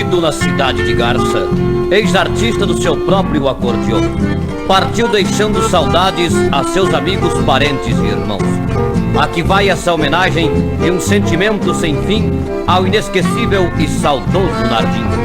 Nascido na cidade de Garça, ex-artista do seu próprio acordeon, partiu deixando saudades a seus amigos, parentes e irmãos. Aqui vai essa homenagem de um sentimento sem fim ao inesquecível e saudoso Nardinho.